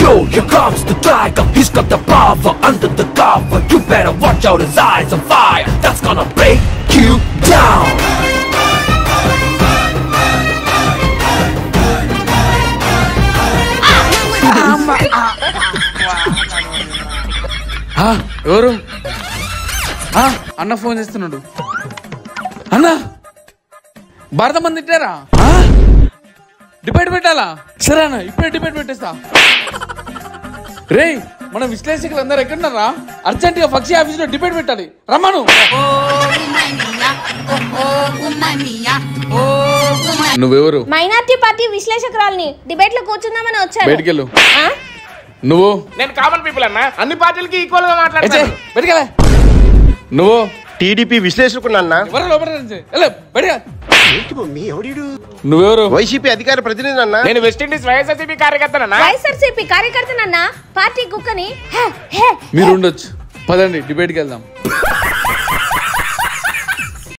Yo, here comes the tiger. He's got the power under the cover. You better watch out, his eyes on fire. That's gonna break you down. ఎవరు అన్న phone చేస్తున్నాడు. అన్న భారత మంది తిట్టారా? Debate పెట్టాలా? సరే అన్న ఇప్పుడే డిబేట్ పెట్టేస్తా. రే మన విశ్లేషకులు అందరు ఎక్కడున్నారా? అర్జెంట్ గా పక్షి ఆఫీస్ లో డిబేట్ పెట్టాలి. రమ్మను. నువ్వెవరు? Minority party విశ్లేషకురాల్ని. డిబేట్ లో కూర్చుందామని వచ్చాను. బయటికెళ్ళు. నువ్వు? నేను కామన్ పీపుల్ అన్నా, అన్ని పార్టీలకి ఈక్వల్ గా మాట్లాడతాను. బయటికెళ్ళ. నువ్వు? టీడీపీ విశ్లేషకున్నా. నువ్వెవరు? వైసీపీ అధికార ప్రతినిధి అన్నా. నేను వెస్టిండీస్ వైఎస్ఆర్సీపీ కార్యకర్తనన్నా. వైఎస్ఆర్సీపీ కార్యకర్తనన్నా. పార్టీ కుక్కని. మీరు ఉండొచ్చు. పదండి డిబేట్కి వెళ్దాం.